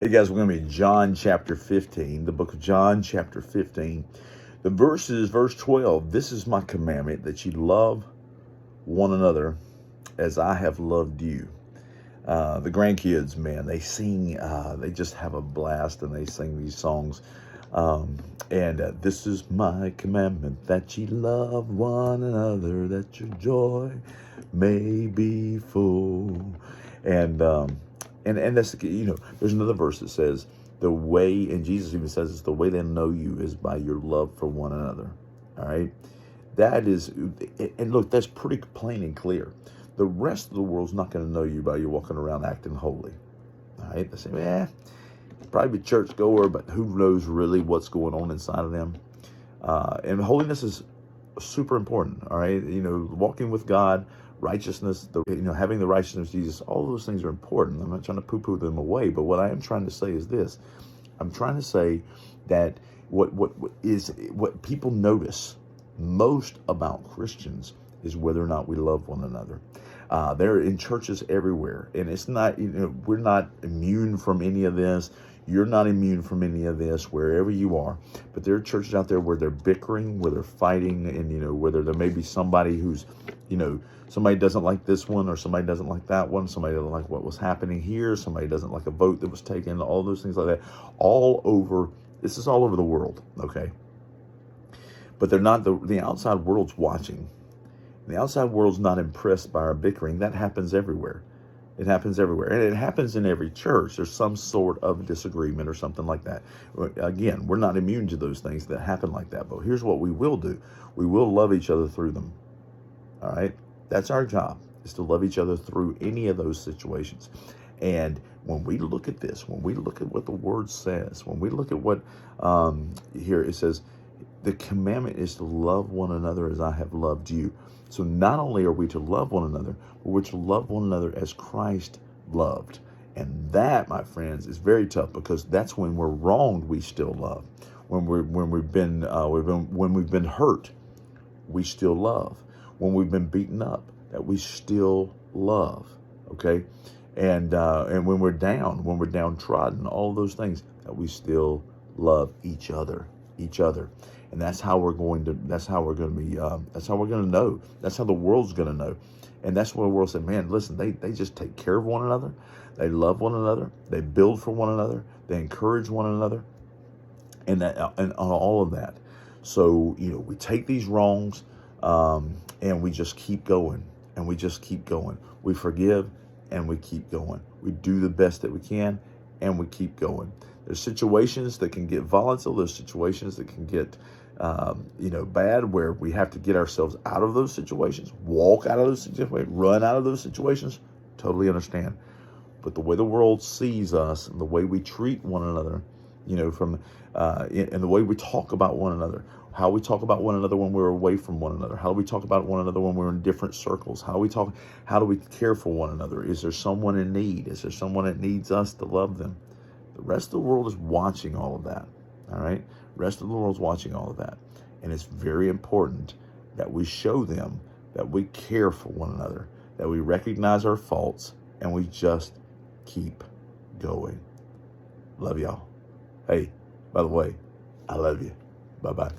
Hey guys, we're going to be John chapter 15, the book of John chapter 15. The verse is verse 12. This is my commandment, that you love one another as I have loved you. The grandkids, man, they sing, they just have a blast and they sing these songs. And this is my commandment, that ye love one another, that your joy may be full. And that's, there's another verse that says the way, and Jesus even says it's the way they know you is by your love for one another. All right. That is, and look, that's pretty plain and clear. The rest of the world's not going to know you by you walking around acting holy. All right. They say, probably a church goer, but who knows really what's going on inside of them. And holiness is super important. All right. Walking with God, righteousness, having the righteousness of Jesus, all those things are important. I'm not trying to poo-poo them away, but what I am trying to say is this. I'm trying to say that what people notice most about Christians is whether or not we love one another. They're in churches everywhere, and it's not, we're not immune from any of this. You're not immune from any of this wherever you are, but there are churches out there where they're bickering, where they're fighting, and whether there may be somebody who's, somebody doesn't like this one, or somebody doesn't like that one, somebody doesn't like what was happening here, somebody doesn't like a vote that was taken, all those things like that, this is all over the world, okay? But they're not, the outside world's watching. The outside world's not impressed by our bickering. That happens everywhere. It happens everywhere. And it happens in every church. There's some sort of disagreement or something like that. Again, we're not immune to those things that happen like that. But here's what we will do. We will love each other through them. All right? That's our job, is to love each other through any of those situations. And when we look at this, when we look at what the Word says, when we look at what here it says, the commandment is to love one another as I have loved you. So not only are we to love one another, but we're to love one another as Christ loved. And that, my friends, is very tough, because that's when we're wronged, we still love. When we've been hurt, we still love. When we've been beaten up, that we still love. Okay, and when we're down, when we're downtrodden, all those things, that we still love each other. And that's how we're going to know. That's how the world's going to know. And that's what the world said, man, listen, they just take care of one another. They love one another. They build for one another. They encourage one another. And all of that. So, we take these wrongs, and we just keep going, and we just keep going. We forgive, and we keep going. We do the best that we can, and we keep going. There's situations that can get volatile. There's situations that can get, bad, where we have to get ourselves out of those situations, walk out of those situations, run out of those situations. Totally understand. But the way the world sees us and the way we treat one another, and the way we talk about one another, how we talk about one another when we're away from one another, how do we talk about one another when we're in different circles, how do we care for one another? Is there someone in need? Is there someone that needs us to love them? The rest of the world is watching all of that, all right? The rest of the world's watching all of that. And it's very important that we show them that we care for one another, that we recognize our faults, and we just keep going. Love y'all. Hey, by the way, I love you. Bye-bye.